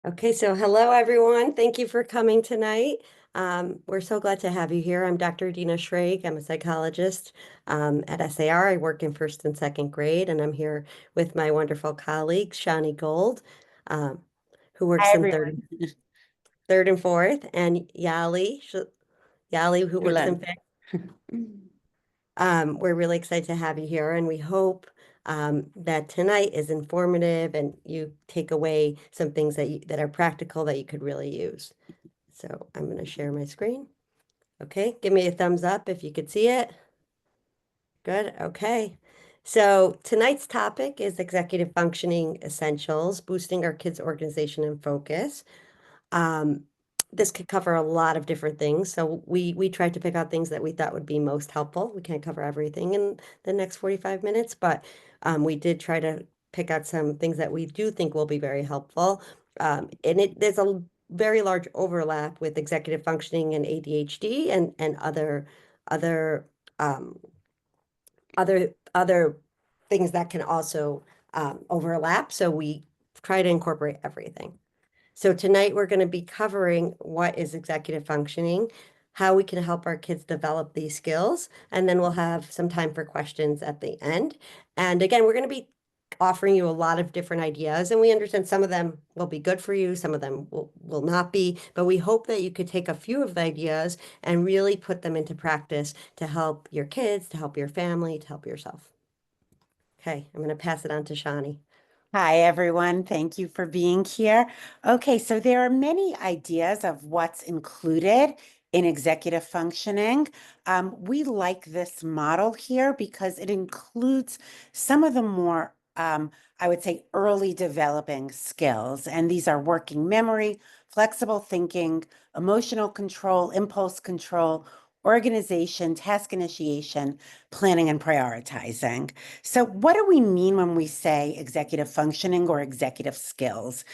Okay, so hello everyone. Thank you for coming tonight. We're so glad to have you here. I'm Dr. Adina Shrage. I'm a psychologist at SAR. I work in first and second grade, and I'm here with my wonderful colleague, Shani Gold, um, who Hi, works in everyone. third and fourth, and Yali, who works in Shulan. fifth. We're really excited to have you here, and we hope that tonight is informative and you take away some things that are practical that you could really use. So I'm going to share my screen. Okay, give me a thumbs up if you could see it. Good. Okay. So tonight's topic is executive functioning essentials, boosting our kids' organization and focus. Um, this could cover a lot of different things. So we tried to pick out things that we thought would be most helpful. We can't cover everything in the next 45 minutes, but we did try to pick out some things that we do think will be very helpful. There's a very large overlap with executive functioning and ADHD and other um, other things that can also overlap. So we try to incorporate everything. So tonight we're going to be covering what is executive functioning, how we can help our kids develop these skills, and then we'll have some time for questions at the end. And again, we're going to be offering you a lot of different ideas, and we understand some of them will be good for you, some of them will not be, but we hope that you could take a few of the ideas and really put them into practice to help your kids, to help your family, to help yourself. Okay, I'm going to pass it on to Shani. Hi, everyone. Thank you for being here. Okay, so there are many ideas of what's included in executive functioning. We like this model here because it includes some of the more, I would say, early developing skills. And these are working memory, flexible thinking, emotional control, impulse control, organization, task initiation, planning, and prioritizing. So, what do we mean when we say executive functioning or executive skills?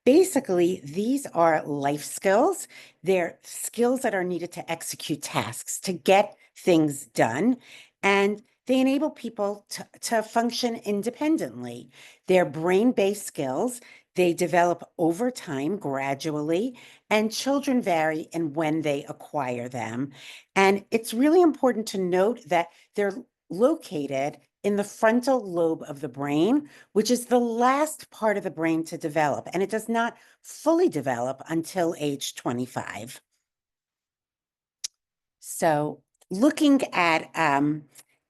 Basically, these are life skills. They're skills that are needed to execute tasks, to get things done, and they enable people to function independently. They're brain-based skills. They develop over time gradually, and children vary in when they acquire them. And it's really important to note that they're located in the frontal lobe of the brain, which is the last part of the brain to develop, and it does not fully develop until age 25. So, looking at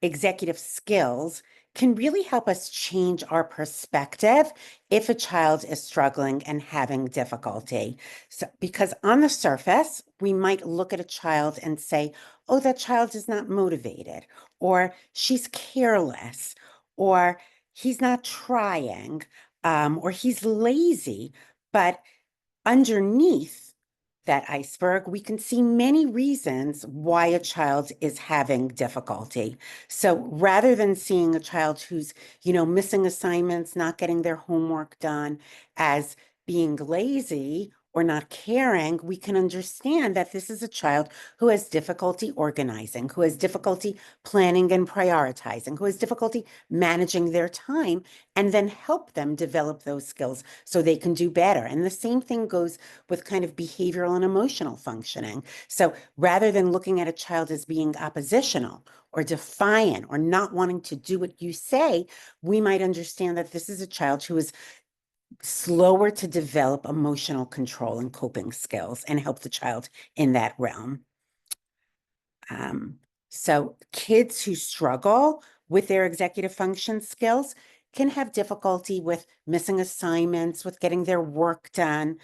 executive skills can really help us change our perspective if a child is struggling and having difficulty. So, because on the surface, we might look at a child and say, oh, that child is not motivated, or she's careless, or he's not trying, or he's lazy. But underneath that iceberg, we can see many reasons why a child is having difficulty. So rather than seeing a child who's, missing assignments, not getting their homework done as being lazy or not caring, we can understand that this is a child who has difficulty organizing, who has difficulty planning and prioritizing, who has difficulty managing their time, and then help them develop those skills so they can do better. And the same thing goes with kind of behavioral and emotional functioning. So rather than looking at a child as being oppositional or defiant or not wanting to do what you say, we might understand that this is a child who is slower to develop emotional control and coping skills and help the child in that realm. So kids who struggle with their executive function skills can have difficulty with missing assignments, with getting their work done,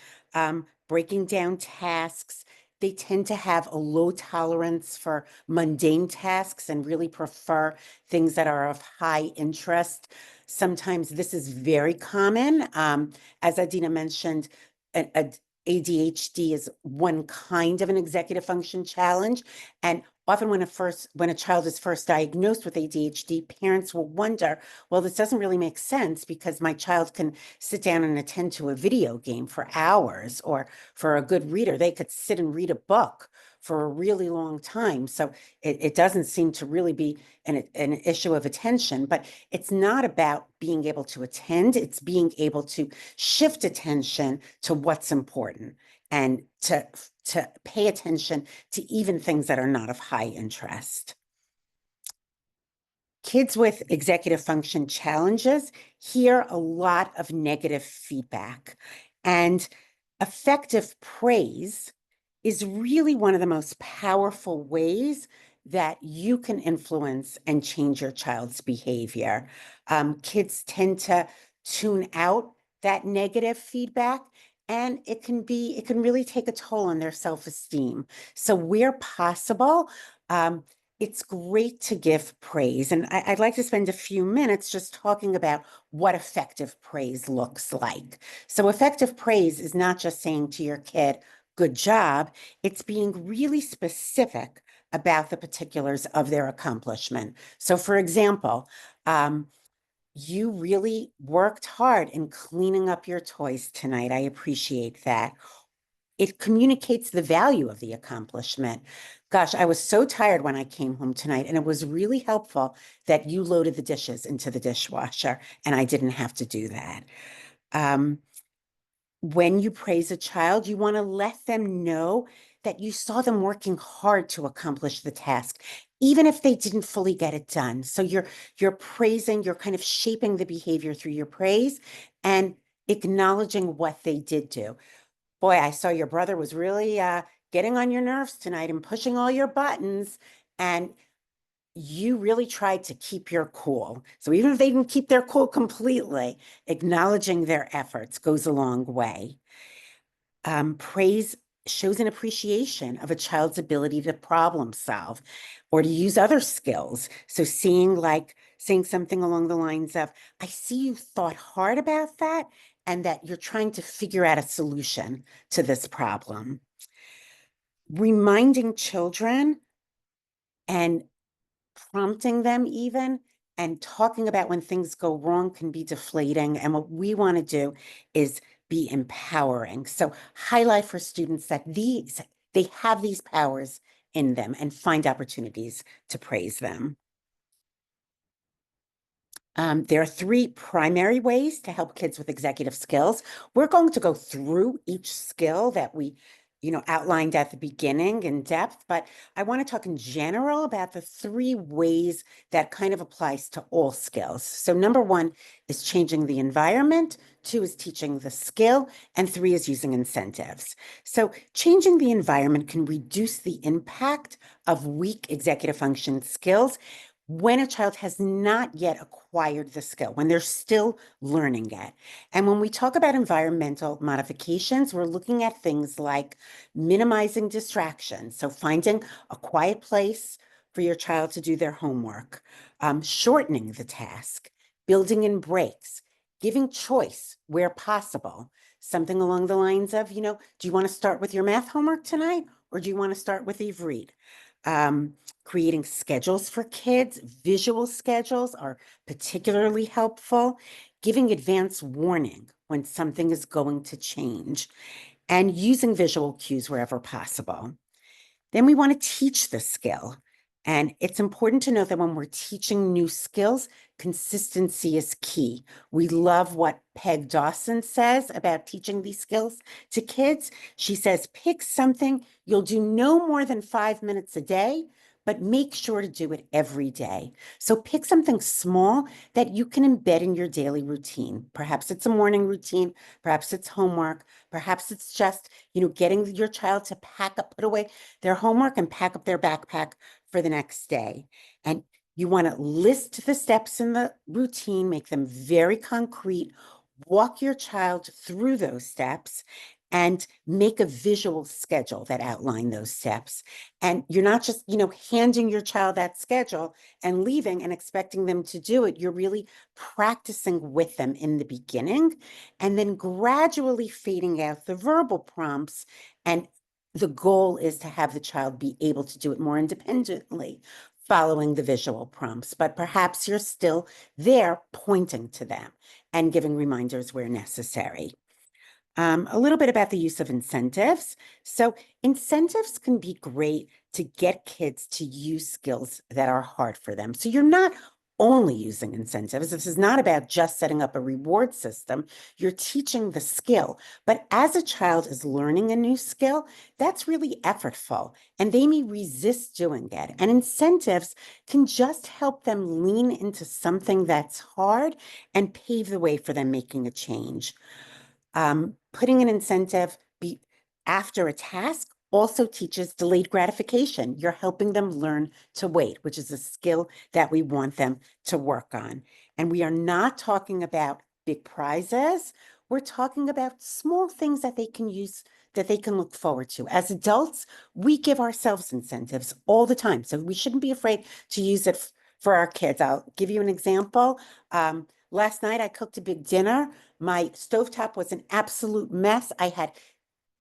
breaking down tasks. They tend to have a low tolerance for mundane tasks and really prefer things that are of high interest. Sometimes this is very common. As Adina mentioned, ADHD is one kind of an executive function challenge. And often when a child is first diagnosed with ADHD, parents will wonder, well, this doesn't really make sense because my child can sit down and attend to a video game for hours, or for a good reader, they could sit and read a book for a really long time. So it doesn't seem to really be an issue of attention, but it's not about being able to attend. It's being able to shift attention to what's important and to pay attention to even things that are not of high interest. Kids with executive function challenges hear a lot of negative feedback, and effective praise is really one of the most powerful ways that you can influence and change your child's behavior. Kids tend to tune out that negative feedback, and it can really take a toll on their self-esteem. So where possible, it's great to give praise. And I'd like to spend a few minutes just talking about what effective praise looks like. So effective praise is not just saying to your kid, good job. It's being really specific about the particulars of their accomplishment. So for example, you really worked hard in cleaning up your toys tonight. I appreciate that. It communicates the value of the accomplishment. Gosh, I was so tired when I came home tonight, and it was really helpful that you loaded the dishes into the dishwasher and I didn't have to do that. When you praise a child, you want to let them know that you saw them working hard to accomplish the task, even if they didn't fully get it done. So you're praising, you're kind of shaping the behavior through your praise and acknowledging what they did do. Boy, I saw your brother was really getting on your nerves tonight and pushing all your buttons, and you really tried to keep your cool. So even if they didn't keep their cool completely, acknowledging their efforts goes a long way. Praise shows an appreciation of a child's ability to problem solve or to use other skills. So saying something along the lines of, I see you thought hard about that and that you're trying to figure out a solution to this problem. Reminding children and prompting them even and talking about when things go wrong can be deflating. And what we want to do is be empowering. So highlight for students that they have these powers in them and find opportunities to praise them. There are three primary ways to help kids with executive skills. We're going to go through each skill that we outlined at the beginning in depth, but I want to talk in general about the three ways that kind of applies to all skills. So number one is changing the environment, two is teaching the skill, and three is using incentives. So changing the environment can reduce the impact of weak executive function skills when a child has not yet acquired the skill, when they're still learning it. And when we talk about environmental modifications, we're looking at things like minimizing distractions. So finding a quiet place for your child to do their homework, shortening the task, building in breaks, giving choice where possible. Something along the lines of, do you want to start with your math homework tonight or do you want to start with Eve creating schedules for kids, visual schedules are particularly helpful, giving advance warning when something is going to change, and using visual cues wherever possible. Then we want to teach the skill. And it's important to know that when we're teaching new skills, consistency is key. We love what Peg Dawson says about teaching these skills to kids. She says, pick something you'll do no more than 5 minutes a day, but make sure to do it every day. So pick something small that you can embed in your daily routine. Perhaps it's a morning routine, perhaps it's homework, perhaps it's just, getting your child to put away their homework and pack up their backpack for the next day. And you want to list the steps in the routine, make them very concrete, walk your child through those steps, and make a visual schedule that outline those steps. And you're not just, handing your child that schedule and leaving and expecting them to do it. You're really practicing with them in the beginning and then gradually fading out the verbal prompts. And the goal is to have the child be able to do it more independently following the visual prompts, but perhaps you're still there pointing to them and giving reminders where necessary. A little bit about the use of incentives. So, incentives can be great to get kids to use skills that are hard for them. So, you're not only using incentives. This is not about just setting up a reward system. You're teaching the skill. But as a child is learning a new skill, that's really effortful, and they may resist doing it. And incentives can just help them lean into something that's hard and pave the way for them making a change. Putting an incentive after a task also teaches delayed gratification. You're helping them learn to wait, which is a skill that we want them to work on. And we are not talking about big prizes. We're talking about small things that they can use, that they can look forward to. As adults, we give ourselves incentives all the time. So we shouldn't be afraid to use it for our kids. I'll give you an example. Last night, I cooked a big dinner. My stovetop was an absolute mess. I had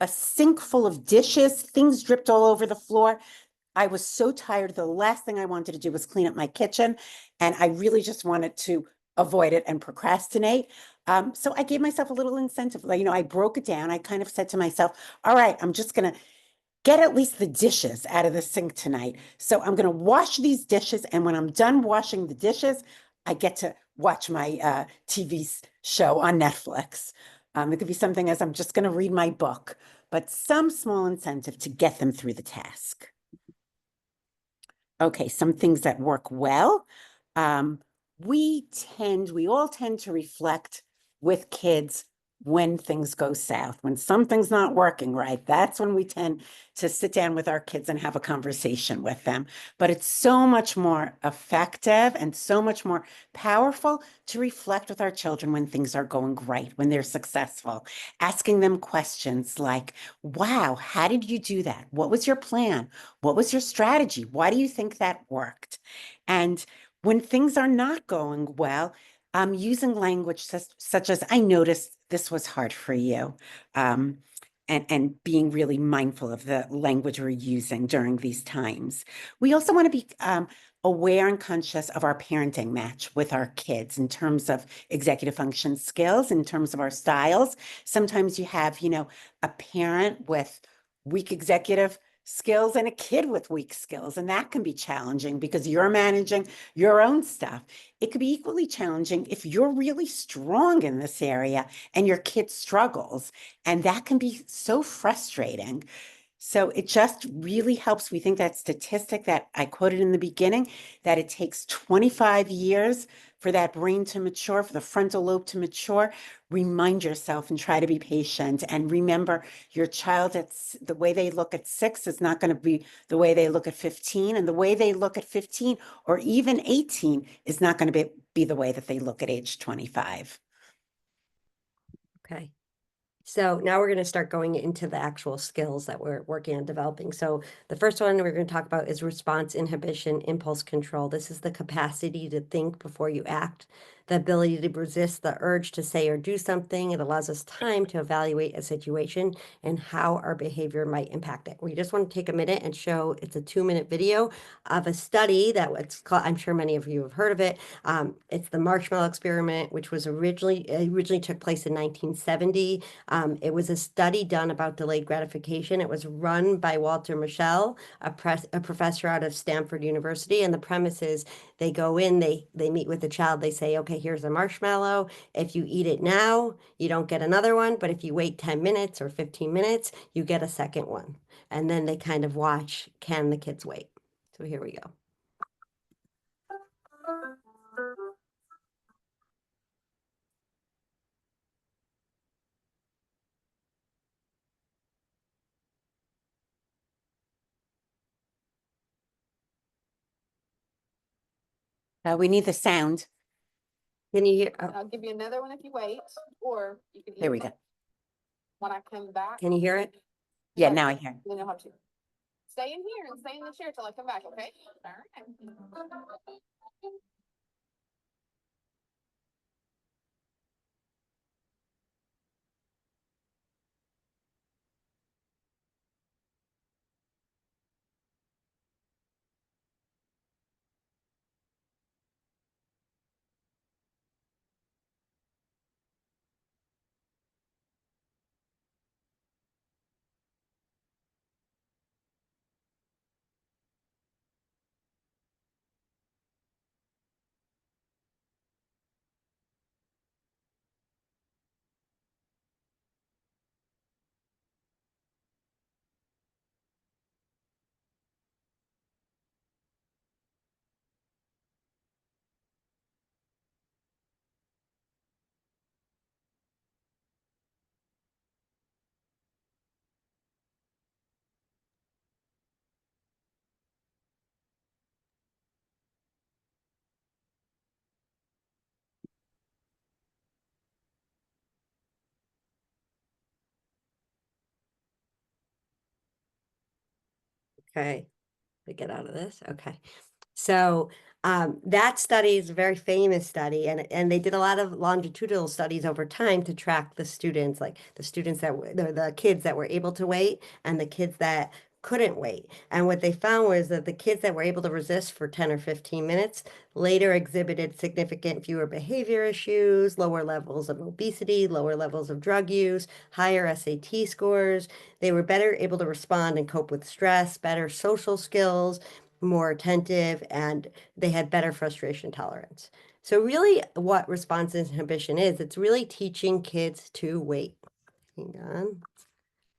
a sink full of dishes, things dripped all over the floor. I was so tired. The last thing I wanted to do was clean up my kitchen, and I really just wanted to avoid it and procrastinate. So I gave myself a little incentive. Like, I broke it down. I kind of said to myself, all right, I'm just going to get at least the dishes out of the sink tonight. So I'm going to wash these dishes. And when I'm done washing the dishes, I get to watch my TV show on Netflix. It could be something as I'm just going to read my book, but some small incentive to get them through the task. Okay, some things that work well. Um, we all tend to reflect with kids when things go south, when something's not working right. That's when we tend to sit down with our kids and have a conversation with them. But it's so much more effective and so much more powerful to reflect with our children when things are going great, when they're successful, asking them questions like, wow, how did you do that? What was your plan? What was your strategy? Why do you think that worked? And when things are not going well, using language such as, I noticed this was hard for you. Um, and being really mindful of the language we're using during these times. We also want to be aware and conscious of our parenting match with our kids in terms of executive function skills, in terms of our styles. Sometimes you have, a parent with weak executive skills and a kid with weak skills. And that can be challenging because you're managing your own stuff. It could be equally challenging if you're really strong in this area and your kid struggles. And that can be so frustrating. So it just really helps. We think that statistic that I quoted in the beginning, that it takes 25 years for that brain to mature, for the frontal lobe to mature. Remind yourself and try to be patient. And remember, your child, the way they look at 6 is not going to be the way they look at 15. And the way they look at 15 or even 18 is not going to be the way that they look at age 25. Okay. So now we're going to start going into the actual skills that we're working on developing. So the first one we're going to talk about is response inhibition, impulse control. This is the capacity to think before you act, the ability to resist the urge to say or do something. It allows us time to evaluate a situation and how our behavior might impact it. We just want to take a minute and show, it's a 2-minute video of a study that it's called, I'm sure many of you have heard of it. It's the marshmallow experiment, which was originally took place in 1970. It was a study done about delayed gratification. It was run by Walter Mischel, a professor out of Stanford University. And the premise is they go in, they meet with the child, they say, okay, here's a marshmallow. If you eat it now, you don't get another one. But if you wait 10 minutes or 15 minutes, you get a second one. And then they kind of watch, can the kids wait? So here we go. We need the sound. Can you hear? I'll give you another one if you wait, or you can. There we go. When I come back. Can you hear it? Yeah, now I hear. Then you'll have to stay in here and stay in the chair till I come back, okay? All right. Okay, we get out of this. Okay. So that study is a very famous study, and they did a lot of longitudinal studies over time to track the students, like the students that were the kids that were able to wait and the kids that couldn't wait. And what they found was that the kids that were able to resist for 10 or 15 minutes later exhibited significant fewer behavior issues, lower levels of obesity, lower levels of drug use, higher SAT scores. They were better able to respond and cope with stress, better social skills, more attentive, and they had better frustration tolerance. So really what response inhibition is, it's really teaching kids to wait. Hang on.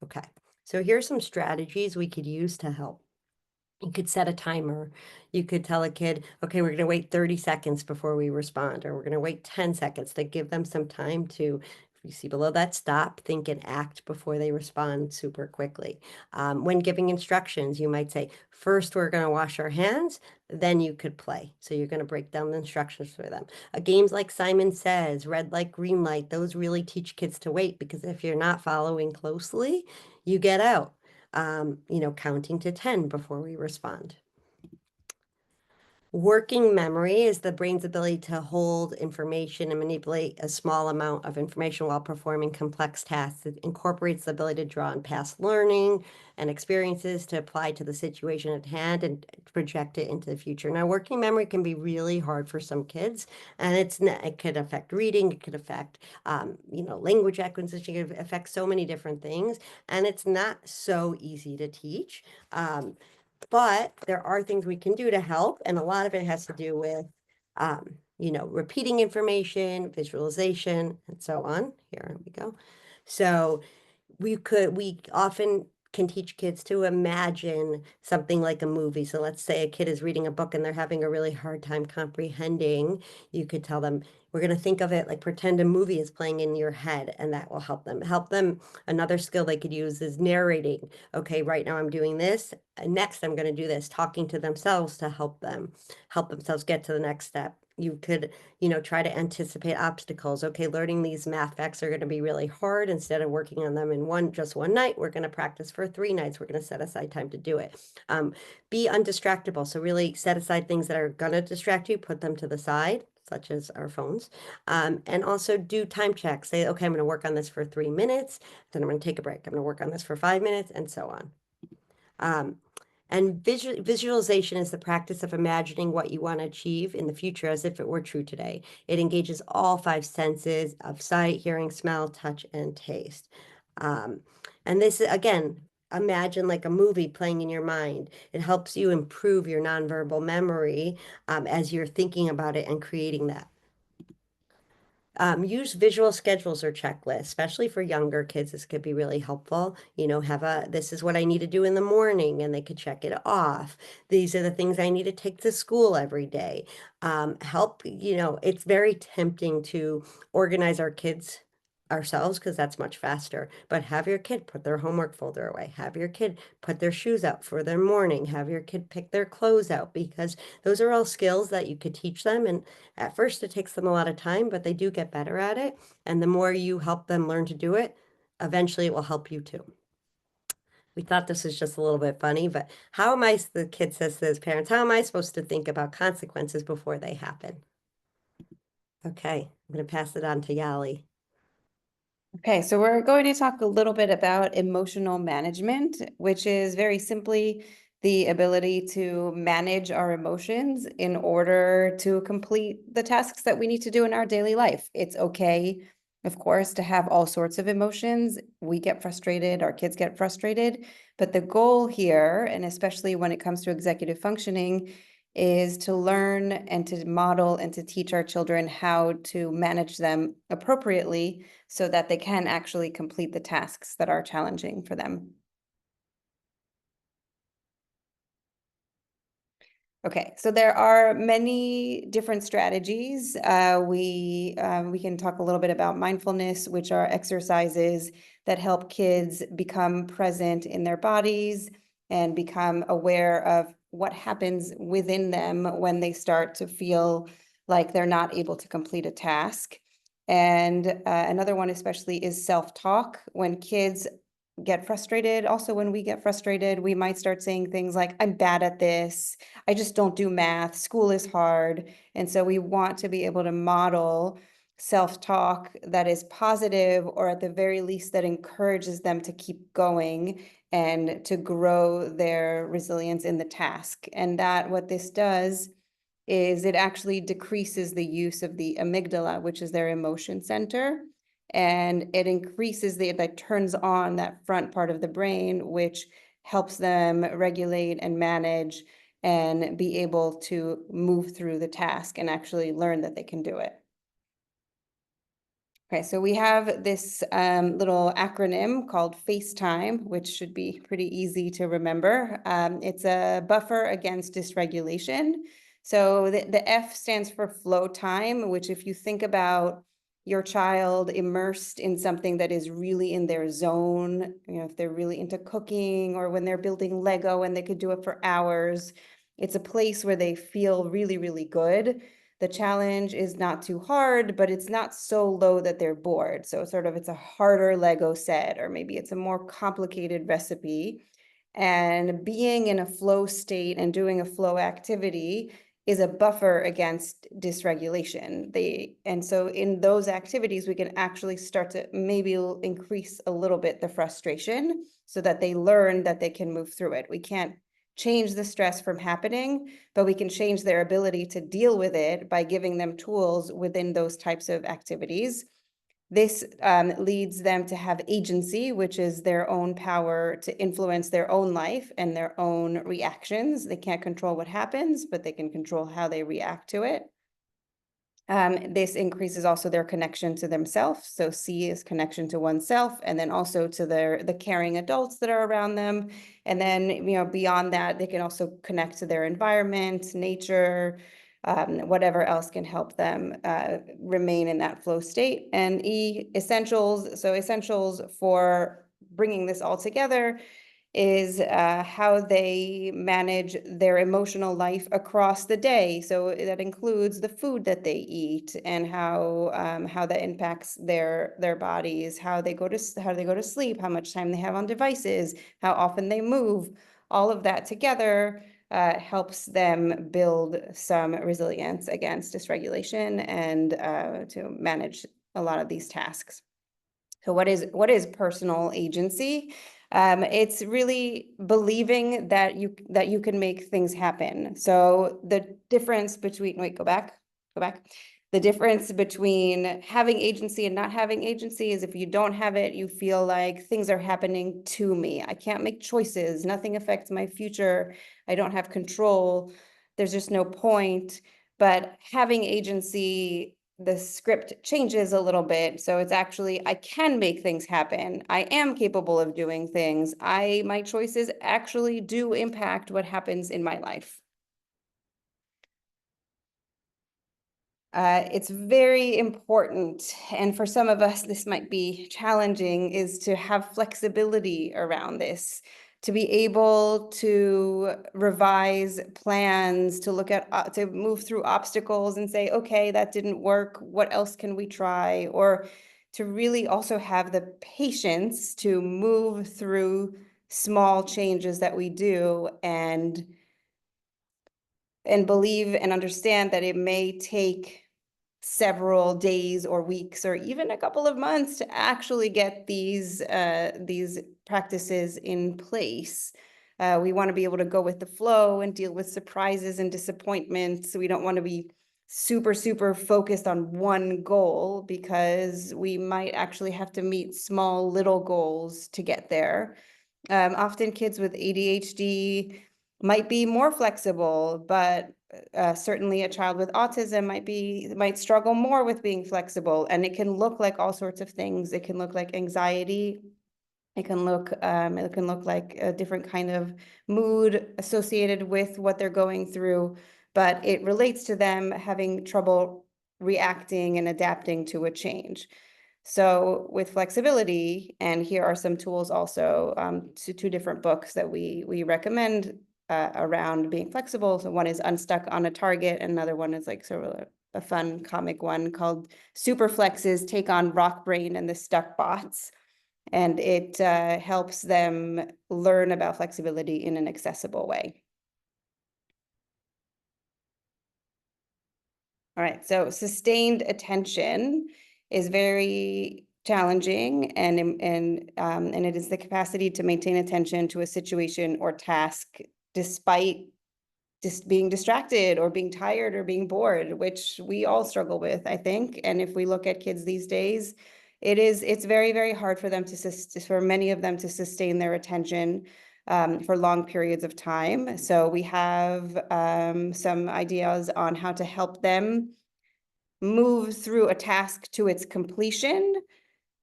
Okay. So here's some strategies we could use to help. You could set a timer. You could tell a kid, okay, we're going to wait 30 seconds before we respond, or we're going to wait 10 seconds to give them some time to, if you see below that, stop, think, and act before they respond super quickly. When giving instructions, you might say, first, we're going to wash our hands, then you could play. So you're going to break down the instructions for them. Games like Simon Says, red light, green light, those really teach kids to wait, because if you're not following closely, you get out. Counting to 10 before we respond. Working memory is the brain's ability to hold information and manipulate a small amount of information while performing complex tasks. It incorporates the ability to draw on past learning and experiences to apply to the situation at hand and project it into the future. Now, working memory can be really hard for some kids, and it could affect reading, it could affect, language acquisition, it could affect so many different things, and it's not so easy to teach. But there are things we can do to help, and a lot of it has to do with, repeating information, visualization, and so on. Here we go. So we often can teach kids to imagine something like a movie. So let's say a kid is reading a book and they're having a really hard time comprehending. You could tell them, we're going to think of it like pretend a movie is playing in your head, and that will help them. Another skill they could use is narrating. Okay, right now I'm doing this, and next I'm going to do this, talking to themselves to help themselves get to the next step. You could, try to anticipate obstacles. Okay, learning these math facts are going to be really hard. Instead of working on them in just one night, we're going to practice for 3 nights. We're going to set aside time to do it. Be undistractable. So really set aside things that are going to distract you, put them to the side, such as our phones. And also do time checks. Say, okay, I'm going to work on this for 3 minutes, then I'm going to take a break. I'm going to work on this for 5 minutes, and so on. And visualization is the practice of imagining what you want to achieve in the future as if it were true today. It engages all 5 senses of sight, hearing, smell, touch, and taste. And this, again, imagine like a movie playing in your mind. It helps you improve your nonverbal memory as you're thinking about it and creating that. Use visual schedules or checklists, especially for younger kids. This could be really helpful. This is what I need to do in the morning, and they could check it off. These are the things I need to take to school every day. It's very tempting to organize our kids ourselves because that's much faster, but have your kid put their homework folder away, have your kid put their shoes out for their morning, have your kid pick their clothes out, because those are all skills that you could teach them. And at first it takes them a lot of time, but they do get better at it. And the more you help them learn to do it, eventually it will help you too. We thought this was just a little bit funny, but the kid says to his parents, how am I supposed to think about consequences before they happen? Okay, I'm going to pass it on to Yali. Okay, so we're going to talk a little bit about emotional management, which is very simply the ability to manage our emotions in order to complete the tasks that we need to do in our daily life. It's okay, of course, to have all sorts of emotions. We get frustrated, our kids get frustrated, but the goal here, and especially when it comes to executive functioning, is to learn and to model and to teach our children how to manage them appropriately so that they can actually complete the tasks that are challenging for them. Okay, so there are many different strategies. We can talk a little bit about mindfulness, which are exercises that help kids become present in their bodies and become aware of what happens within them when they start to feel like they're not able to complete a task. And another one especially is self-talk. When kids get frustrated. Also, when we get frustrated, we might start saying things like, I'm bad at this. I just don't do math. School is hard. And so we want to be able to model self-talk that is positive, or at the very least that encourages them to keep going and to grow their resilience in the task. And that what this does is it actually decreases the use of the amygdala, which is their emotion center. And it increases that turns on that front part of the brain, which helps them regulate and manage and be able to move through the task and actually learn that they can do it. Okay, so we have this little acronym called FaceTime, which should be pretty easy to remember. It's a buffer against dysregulation. So the F stands for flow time, which if you think about your child immersed in something that is really in their zone, if they're really into cooking or when they're building Lego and they could do it for hours, it's a place where they feel really, really good. The challenge is not too hard, but it's not so low that they're bored. So it's a harder Lego set, or maybe it's a more complicated recipe. And being in a flow state and doing a flow activity is a buffer against dysregulation. And so in those activities, we can actually start to maybe increase a little bit the frustration so that they learn that they can move through it. We can't change the stress from happening, but we can change their ability to deal with it by giving them tools within those types of activities. This leads them to have agency, which is their own power to influence their own life and their own reactions. They can't control what happens, but they can control how they react to it. This increases also their connection to themselves. So C is connection to oneself, and then also to the caring adults that are around them. And then, beyond that, they can also connect to their environment, nature, whatever else can help them remain in that flow state. And E, essentials. So essentials for bringing this all together is how they manage their emotional life across the day. So that includes the food that they eat and how that impacts their bodies, how they go to sleep, how much time they have on devices, how often they move. All of that together helps them build some resilience against dysregulation and to manage a lot of these tasks. So what is personal agency? It's really believing that you can make things happen. So the difference between, go back. The difference between having agency and not having agency is if you don't have it, you feel like things are happening to me. I can't make choices. Nothing affects my future. I don't have control. There's just no point. But having agency, the script changes a little bit. So it's actually, I can make things happen. I am capable of doing things. My choices actually do impact what happens in my life. It's very important, and for some of us, this might be challenging, is to have flexibility around this, to be able to revise plans, to look at, to move through obstacles and say, okay, that didn't work. What else can we try? Or to really also have the patience to move through small changes that we do and believe and understand that it may take several days or weeks or even a couple of months to actually get these practices in place. We want to be able to go with the flow and deal with surprises and disappointments. We don't want to be super, super focused on one goal, because we might actually have to meet small little goals to get there. Often kids with ADHD might be more flexible, but certainly a child with autism might struggle more with being flexible, and it can look like all sorts of things. It can look like anxiety. It can look like a different kind of mood associated with what they're going through, but it relates to them having trouble reacting and adapting to a change. So with flexibility, and here are some tools also, to two different books that we recommend around being flexible. So one is Unstuck on a Target, and another one is like sort of a fun comic one called Super Flexes Take on Rock Brain and the Stuck Bots. and it helps them learn about flexibility in an accessible way. All right, so sustained attention is very challenging, and it is the capacity to maintain attention to a situation or task despite just being distracted or being tired or being bored, which we all struggle with, I think. And if we look at kids these days, it's very, very hard for them for many of them to sustain their attention for long periods of time. So we have some ideas on how to help them move through a task to its completion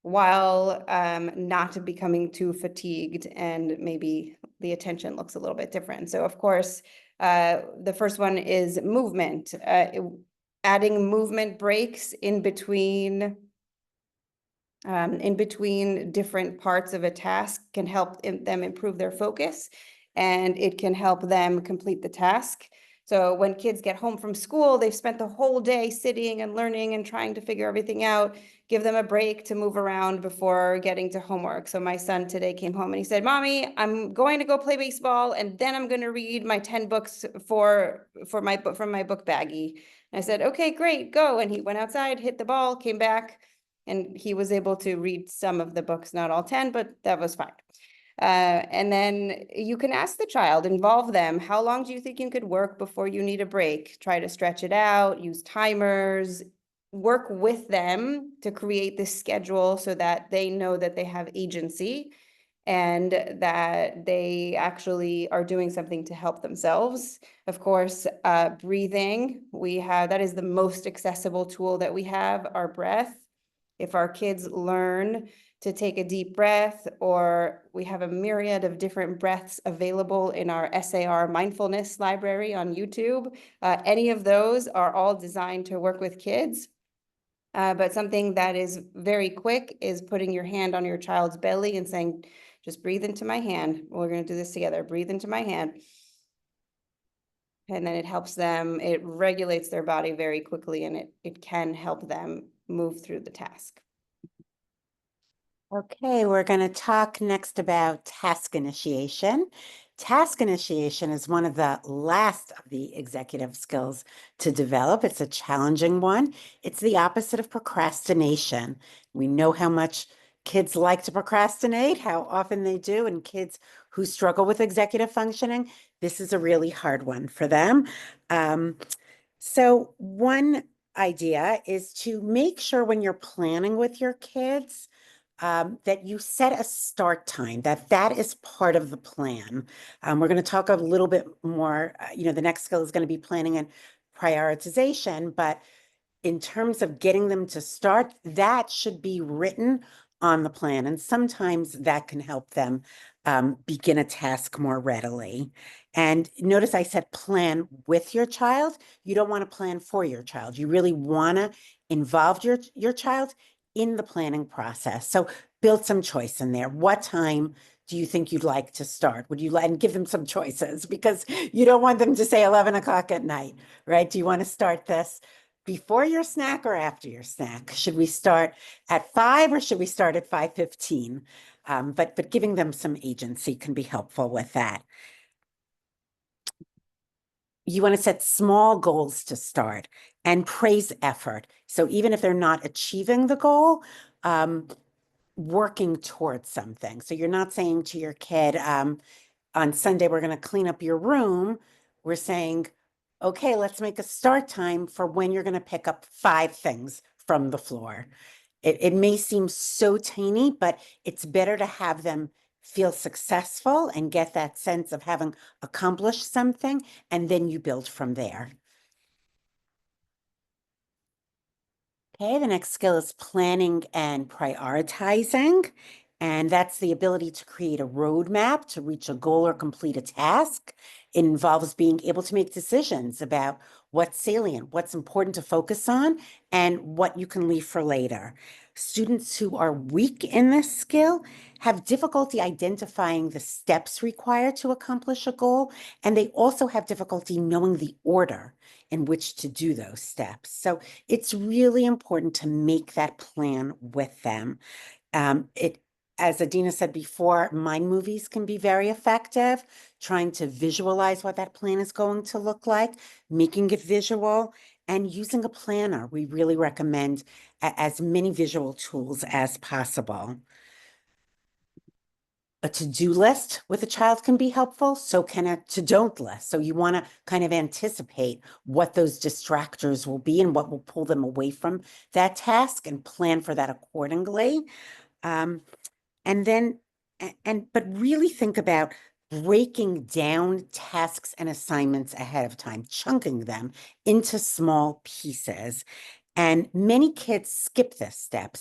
while not becoming too fatigued, and maybe the attention looks a little bit different. So of course, the first one is movement. Adding movement breaks in between different parts of a task can help them improve their focus, and it can help them complete the task. So when kids get home from school, they've spent the whole day sitting and learning and trying to figure everything out. Give them a break to move around before getting to homework. So my son today came home and he said, "Mommy, I'm going to go play baseball, and then I'm going to read my 10 books from my book baggie." And I said, "Okay, great, go." And he went outside, hit the ball, came back, and he was able to read some of the books, not all 10, but that was fine. And then you can ask the child, involve them. How long do you think you could work before you need a break? Try to stretch it out, use timers, work with them to create this schedule so that they know that they have agency and that they actually are doing something to help themselves. Of course, breathing, that is the most accessible tool that we have, our breath. If our kids learn to take a deep breath, or we have a myriad of different breaths available in our SAR mindfulness library on YouTube, any of those are all designed to work with kids. But something that is very quick is putting your hand on your child's belly and saying, "Just breathe into my hand. We're going to do this together. Breathe into my hand." And then it helps them, it regulates their body very quickly, and it can help them move through the task. Okay, we're going to talk next about task initiation. Task initiation is one of the last of the executive skills to develop. It's a challenging one. It's the opposite of procrastination. We know how much kids like to procrastinate, how often they do, and kids who struggle with executive functioning, this is a really hard one for them. So one idea is to make sure when you're planning with your kids, that you set a start time, that is part of the plan. We're going to talk a little bit more, the next skill is going to be planning and prioritization, but in terms of getting them to start, that should be written on the plan. And sometimes that can help them begin a task more readily. And notice I said plan with your child. You don't want to plan for your child. You really want to involve your child in the planning process. So build some choice in there. What time do you think you'd like to start? Would you like, and give them some choices, because you don't want them to say 11 o'clock at night, right? Do you want to start this before your snack or after your snack? Should we start at 5 or should we start at 5:15? But giving them some agency can be helpful with that. You want to set small goals to start and praise effort. So even if they're not achieving the goal, working towards something. So you're not saying to your kid, on Sunday, we're going to clean up your room. We're saying, okay, let's make a start time for when you're going to pick up 5 things from the floor. It may seem so tiny, but it's better to have them feel successful and get that sense of having accomplished something, and then you build from there. Okay, the next skill is planning and prioritizing. And that's the ability to create a roadmap to reach a goal or complete a task. It involves being able to make decisions about what's salient, what's important to focus on, and what you can leave for later. Students who are weak in this skill have difficulty identifying the steps required to accomplish a goal, and they also have difficulty knowing the order in which to do those steps. So it's really important to make that plan with them. as Adina said before, mind movies can be very effective, trying to visualize what that plan is going to look like, making it visual, and using a planner. We really recommend as many visual tools as possible. A to-do list with a child can be helpful, so can a to-don't list. So you want to kind of anticipate what those distractors will be and what will pull them away from that task and plan for that accordingly. And then, but really think about breaking down tasks and assignments ahead of time, chunking them into small pieces. And many kids skip this step.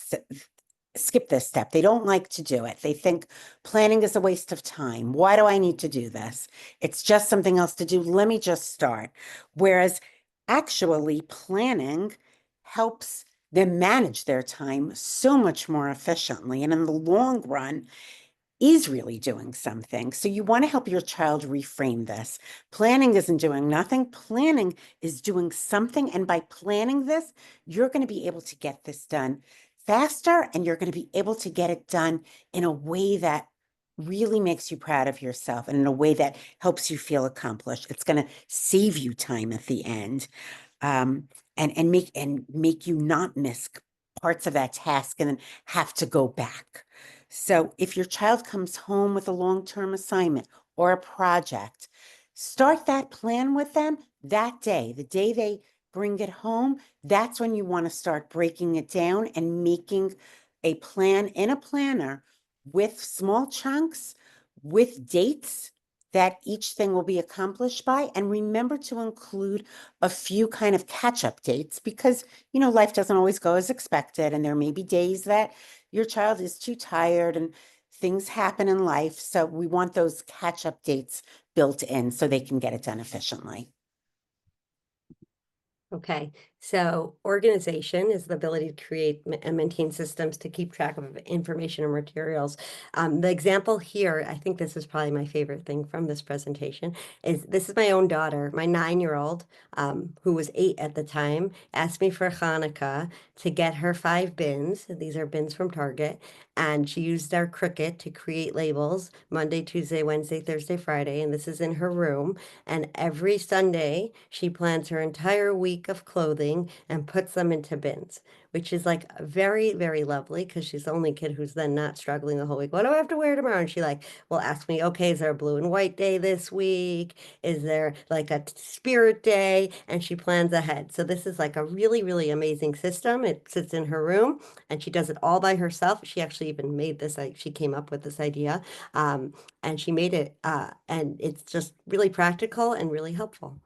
They don't like to do it. They think planning is a waste of time. Why do I need to do this? It's just something else to do. Let me just start. Whereas actually planning helps them manage their time so much more efficiently. And in the long run, is really doing something. So you want to help your child reframe this. Planning isn't doing nothing. Planning is doing something. And by planning this, you're going to be able to get this done faster, and you're going to be able to get it done in a way that really makes you proud of yourself and in a way that helps you feel accomplished. It's going to save you time at the end, and make you not miss parts of that task and then have to go back. So if your child comes home with a long-term assignment or a project, start that plan with them that day. The day they bring it home, that's when you want to start breaking it down and making a plan in a planner with small chunks, with dates that each thing will be accomplished by. And remember to include a few kind of catch-up dates, because, you know, life doesn't always go as expected. And there may be days that your child is too tired and things happen in life. So we want those catch-up dates built in so they can get it done efficiently. Okay, so organization is the ability to create and maintain systems to keep track of information and materials. The example here, I think this is probably my favorite thing from this presentation, is this is my own daughter, my 9-year-old, who was 8 at the time, asked me for Hanukkah to get her 5 bins. These are bins from Target. And she used our Cricut to create labels Monday, Tuesday, Wednesday, Thursday, Friday. And this is in her room. And every Sunday, she plans her entire week of clothing and puts them into bins, which is like very, very lovely because she's the only kid who's then not struggling the whole week. What do I have to wear tomorrow? And she like will ask me, okay, is there a blue and white day this week? Is there like a spirit day? And she plans ahead. So this is like a really, really amazing system. It sits in her room and she does it all by herself. She actually even made this, like she came up with this idea. And she made it, and it's just really practical and really helpful.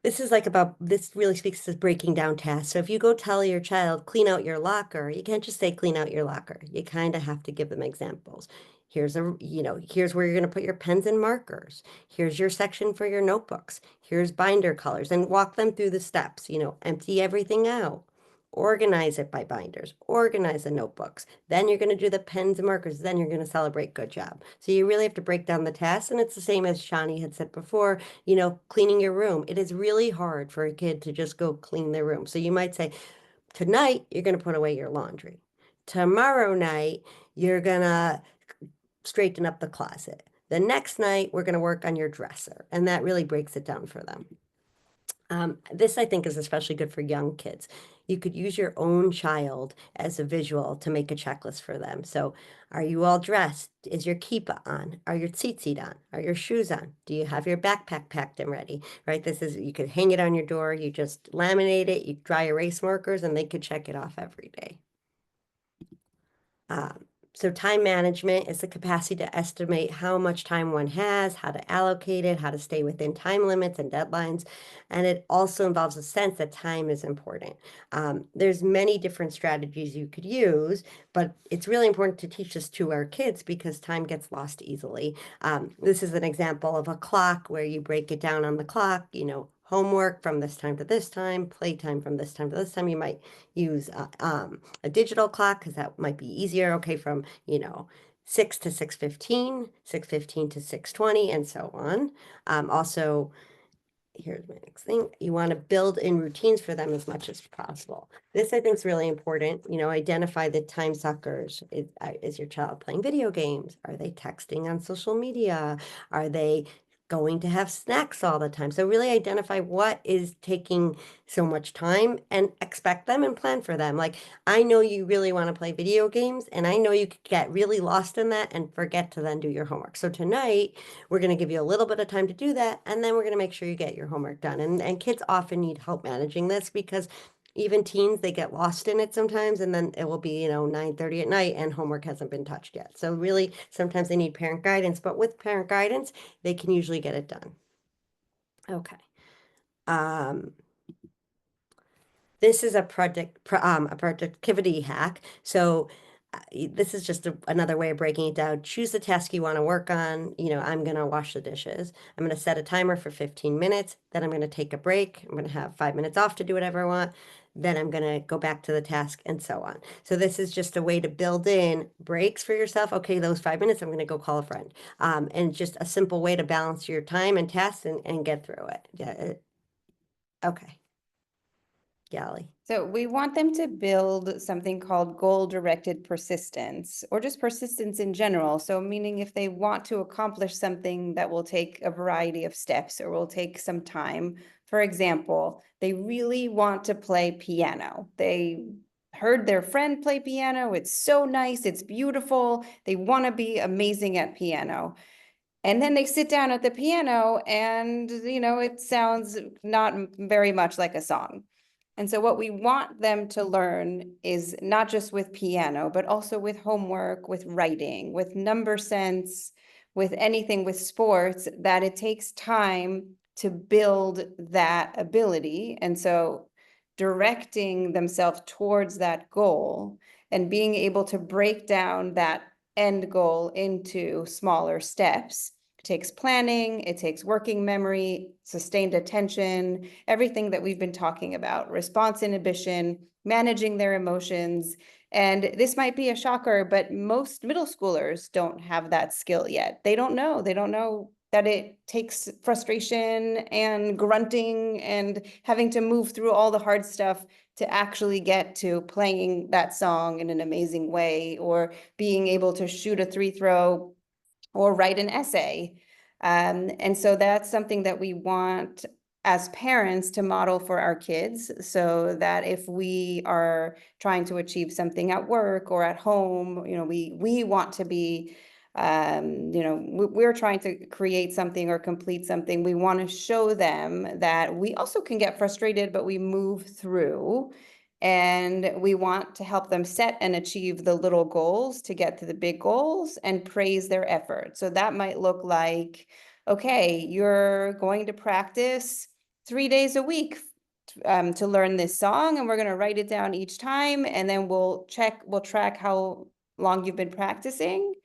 This is like about, this really speaks to breaking down tasks. So if you go tell your child, clean out your locker, you can't just say clean out your locker. You kind of have to give them examples. Here's here's where you're going to put your pens and markers. Here's your section for your notebooks. Here's binder colors, and walk them through the steps, empty everything out. Organize it by binders, organize the notebooks. Then you're going to do the pens and markers. Then you're going to celebrate good job. So you really have to break down the tasks. And it's the same as Shani had said before, cleaning your room. It is really hard for a kid to just go clean their room. So you might say, tonight, you're going to put away your laundry. Tomorrow night, you're going to straighten up the closet. The next night, we're going to work on your dresser. And that really breaks it down for them. This, I think, is especially good for young kids. You could use your own child as a visual to make a checklist for them. So, are you all dressed? Is your kippah on? Are your tzitzit on? Are your shoes on? Do you have your backpack packed and ready? Right? You could hang it on your door. You just laminate it. You dry erase markers, and they could check it off every day. So time management is the capacity to estimate how much time one has, how to allocate it, how to stay within time limits and deadlines. And it also involves a sense that time is important. There's many different strategies you could use, but it's really important to teach this to our kids because time gets lost easily. This is an example of a clock where you break it down on the clock, homework from this time to this time, playtime from this time to this time. You might use a digital clock because that might be easier. Okay, from 6 to 6:15, 6:15 to 6:20, and so on. Also, here's my next thing. You want to build in routines for them as much as possible. This I think is really important. You know, identify the time suckers. Is your child playing video games? Are they texting on social media? Are they going to have snacks all the time? So really identify what is taking so much time and expect them and plan for them. Like, I know you really want to play video games, and I know you could get really lost in that and forget to then do your homework. So tonight, we're going to give you a little bit of time to do that, and then we're going to make sure you get your homework done. And kids often need help managing this because even teens, they get lost in it sometimes, and then it will be, you know, 9:30 at night and homework hasn't been touched yet. So really, sometimes they need parent guidance, but with parent guidance, they can usually get it done. Okay. This is a a productivity hack. So this is just another way of breaking it down. Choose the task you want to work on. You know, I'm going to wash the dishes. I'm going to set a timer for 15 minutes. Then I'm going to take a break. I'm going to have 5 minutes off to do whatever I want. Then I'm going to go back to the task and so on. So this is just a way to build in breaks for yourself. Okay, those 5 minutes, I'm going to go call a friend. And just a simple way to balance your time and tasks and get through it. Yeah. Okay. Yali. So we want them to build something called goal-directed persistence, or just persistence in general. So meaning if they want to accomplish something that will take a variety of steps or will take some time. For example, they really want to play piano. They heard their friend play piano. It's so nice. It's beautiful. They want to be amazing at piano. And then they sit down at the piano and, you know, it sounds not very much like a song. And so what we want them to learn is not just with piano, but also with homework, with writing, with number sense, with anything with sports, that it takes time to build that ability. And so directing themselves towards that goal and being able to break down that end goal into smaller steps takes planning, it takes working memory, sustained attention, everything that we've been talking about, response inhibition, managing their emotions. And this might be a shocker, but most middle schoolers don't have that skill yet. They don't know that it takes frustration and grunting and having to move through all the hard stuff to actually get to playing that song in an amazing way, or being able to shoot a 3-throw or write an essay. And so that's something that we want as parents to model for our kids, so that if we are trying to achieve something at work or at home, you know, we want to be, you know, we're trying to create something or complete something. We want to show them that we also can get frustrated, but we move through. And we want to help them set and achieve the little goals to get to the big goals and praise their effort. So that might look like, okay, you're going to practice 3 days a week to learn this song, and we're going to write it down each time, and then we'll track how long you've been practicing.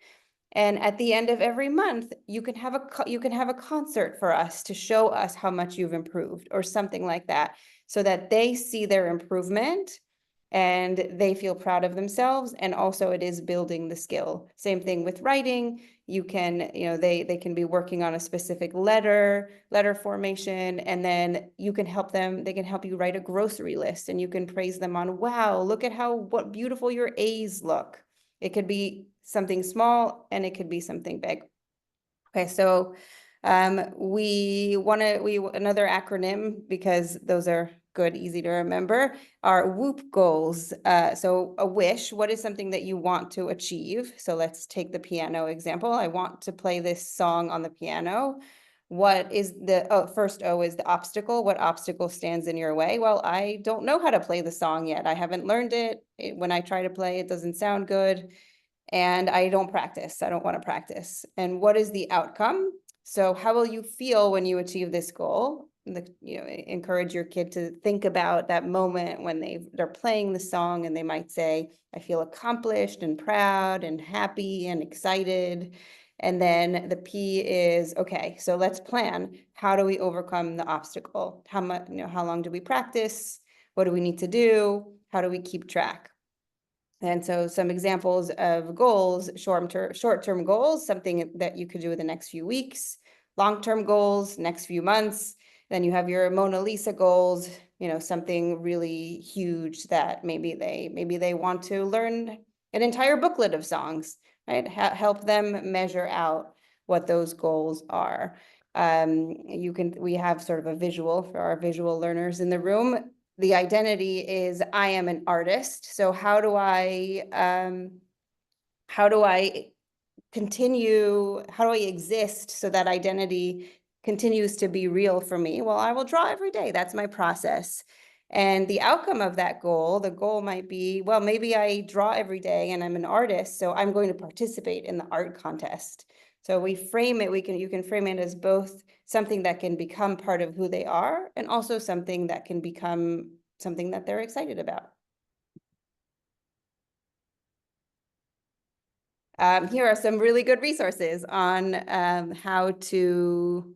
And at the end of every month, you can have a concert for us to show us how much you've improved, or something like that, so that they see their improvement and they feel proud of themselves. And also it is building the skill. Same thing with writing. You can, you know, they can be working on a specific letter formation, and then you can help them, they can help you write a grocery list, and you can praise them on, wow, look at what beautiful your A's look. It could be something small and it could be something big. Okay, so another acronym, because those are good, easy to remember, are WHOOP goals. So a wish, what is something that you want to achieve? So let's take the piano example. I want to play this song on the piano. What is first O is the obstacle. What obstacle stands in your way? Well, I don't know how to play the song yet. I haven't learned it. When I try to play, it doesn't sound good. And I don't practice. I don't want to practice. And what is the outcome? So how will you feel when you achieve this goal? Encourage your kid to think about that moment when they're playing the song, and they might say, I feel accomplished and proud and happy and excited. And then the P is, okay, so let's plan. How do we overcome the obstacle? How much, how long do we practice? What do we need to do? How do we keep track? And so some examples of goals: short-term goals, something that you could do in the next few weeks; long-term goals, next few months; Then you have your Mona Lisa goals, something really huge that maybe they want to learn an entire booklet of songs, right? Help them measure out what those goals are. We have sort of a visual for our visual learners in the room. The identity is I am an artist. So how do I exist so that identity continues to be real for me? Well, I will draw every day. That's my process. And the outcome of that goal, the goal might be, well, maybe I draw every day and I'm an artist, so I'm going to participate in the art contest. So we frame it, you can frame it as both something that can become part of who they are and also something that can become something that they're excited about. Here are some really good resources on how to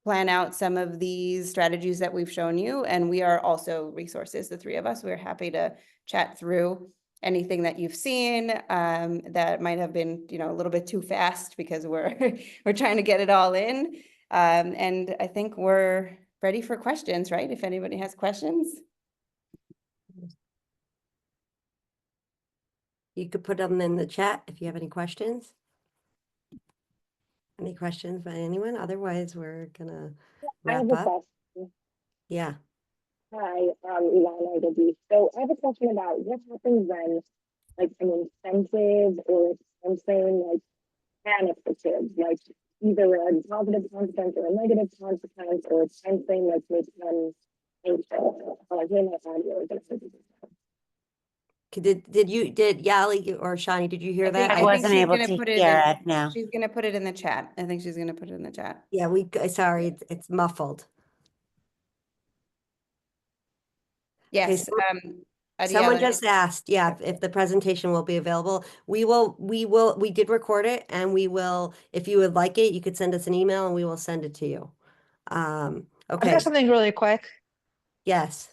plan out some of these strategies that we've shown you. And we are also resources, the three of us. We're happy to chat through anything that you've seen that might have been, a little bit too fast because we're trying to get it all in. And I think we're ready for questions, right? If anybody has questions. You could put them in the chat if you have any questions. Any questions by anyone? Otherwise, we're gonna I have wrap a up. question. Yeah. Hi, Ilana Gabi. So I have a question about what happens when like an incentive or something like panic for kids, like either a positive consequence or a negative consequence or something that makes them anxious. I hear my audio is gonna be- Did Yali or Shani, did you hear that? I think wasn't she's able gonna to put hear in- it, no. She's gonna put it in the chat. I think she's gonna put it in the chat. Yeah, sorry, it's muffled. Yes. so Someone Adiela, just asked, yeah, if the presentation will be available. We did record it and we will, if you would like it, you could send us an email and we will send it to you. I've Okay, got something really quick. yes.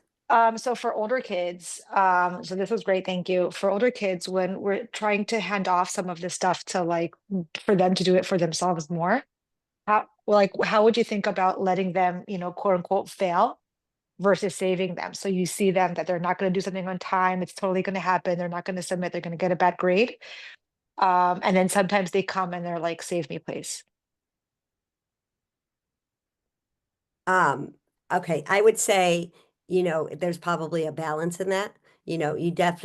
So for older kids, so this was great, thank you. For older kids, when we're trying to hand off some of this stuff to for them to do it for themselves more, how would you think about letting them, quote unquote, fail versus saving them? So you see them that they're not going to do something on time, it's totally going to happen, they're not going to submit, they're going to get a bad grade. And then sometimes they come and they're like, save me, please. Okay, I would say, there's probably a balance in that. You have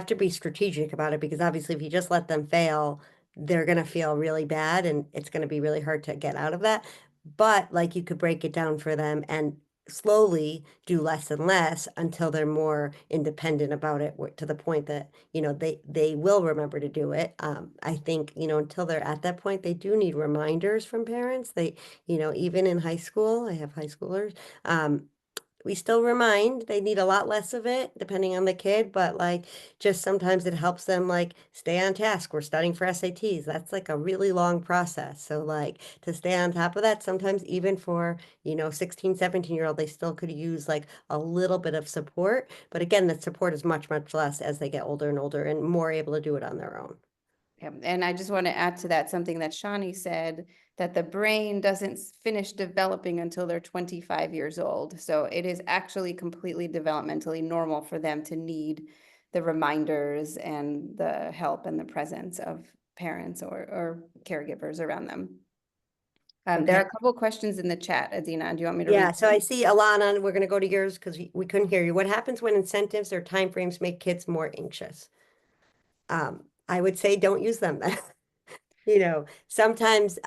to be strategic about it because obviously if you just let them fail, they're gonna feel really bad and it's gonna be really hard to get out of that. But like you could break it down for them and slowly do less and less until they're more independent about it to the point that, they will remember to do it. I think, until they're at that point, they do need reminders from parents. Even in high school, I have high schoolers, we still remind, they need a lot less of it depending on the kid, but like just sometimes it helps them like stay on task. We're studying for SATs. That's like a really long process. So like to stay on top of that, sometimes even for, 16, 17-year-old, they still could use like a little bit of support. But again, that support is much, much less as they get older and older and more able to do it on their own. Yeah, and I just want to add to that something that Shani said, that the brain doesn't finish developing until they're 25 years old. So it is actually completely developmentally normal for them to need the reminders and the help and the presence of parents or caregivers around them. There are a couple questions in the chat. Adina, do you want me to Yeah, read? so I see Alana, and we're going to go to yours because we couldn't hear you. What happens when incentives or timeframes make kids more anxious? I would say don't use them. Sometimes,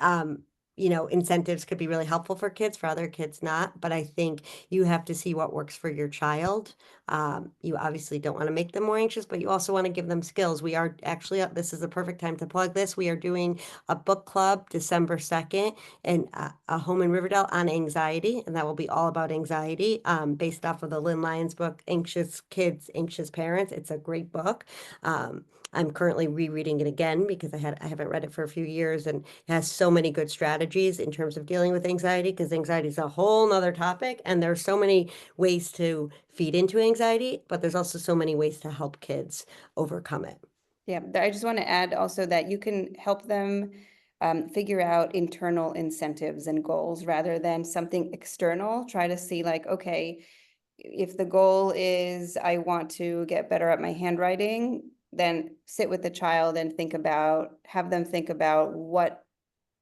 incentives could be really helpful for kids, for other kids not, but I think you have to see what works for your child. You obviously don't want to make them more anxious, but you also want to give them skills. We are actually, this is the perfect time to plug this. We are doing a book club December 2nd and a home in Riverdale on anxiety, and that will be all about anxiety, based off of the Lynn Lyons book, Anxious Kids, Anxious Parents. It's a great book. I'm currently rereading it again because I haven't read it for a few years, and it has so many good strategies in terms of dealing with anxiety, because anxiety is a whole nother topic and there's so many ways to feed into anxiety, but there's also so many ways to help kids overcome it. Yeah, I just want to add also that you can help them figure out internal incentives and goals rather than something external. Try to see like, okay, if the goal is I want to get better at my handwriting, then sit with the child and have them think about what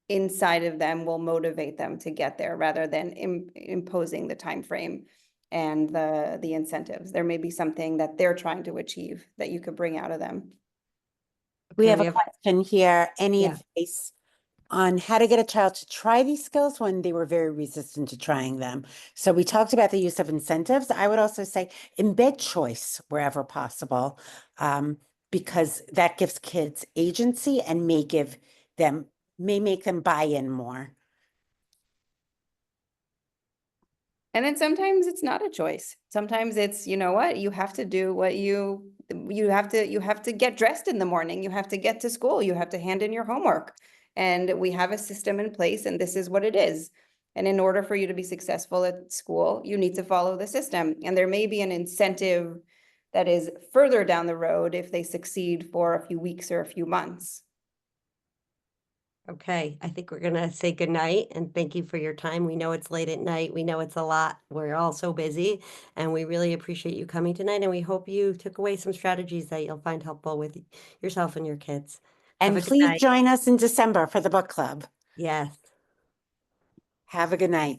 inside of them will motivate them to get there rather than imposing the time frame and the incentives. There may be something that they're trying to achieve that you could bring out of them. We Okay, have we a have- question here. Any Yeah. advice on how to get a child to try these skills when they were very resistant to trying them? So we talked about the use of incentives. I would also say embed choice wherever possible, because that gives kids agency and may make them buy in more. And then sometimes it's not a choice. Sometimes it's, you know what, you have to do what you have to get dressed in the morning. You have to get to school. You have to hand in your homework. And we have a system in place and this is what it is. And in order for you to be successful at school, you need to follow the system. And there may be an incentive that is further down the road if they succeed for a few weeks or a few months. Okay, I think we're gonna say goodnight and thank you for your time. We know it's late at night. We know it's a lot. We're all so busy and we really appreciate you coming tonight and we hope you took away some strategies that you'll find helpful with yourself and your kids. Have And a good please night. join us in December for the book club. Yes. Have a good night.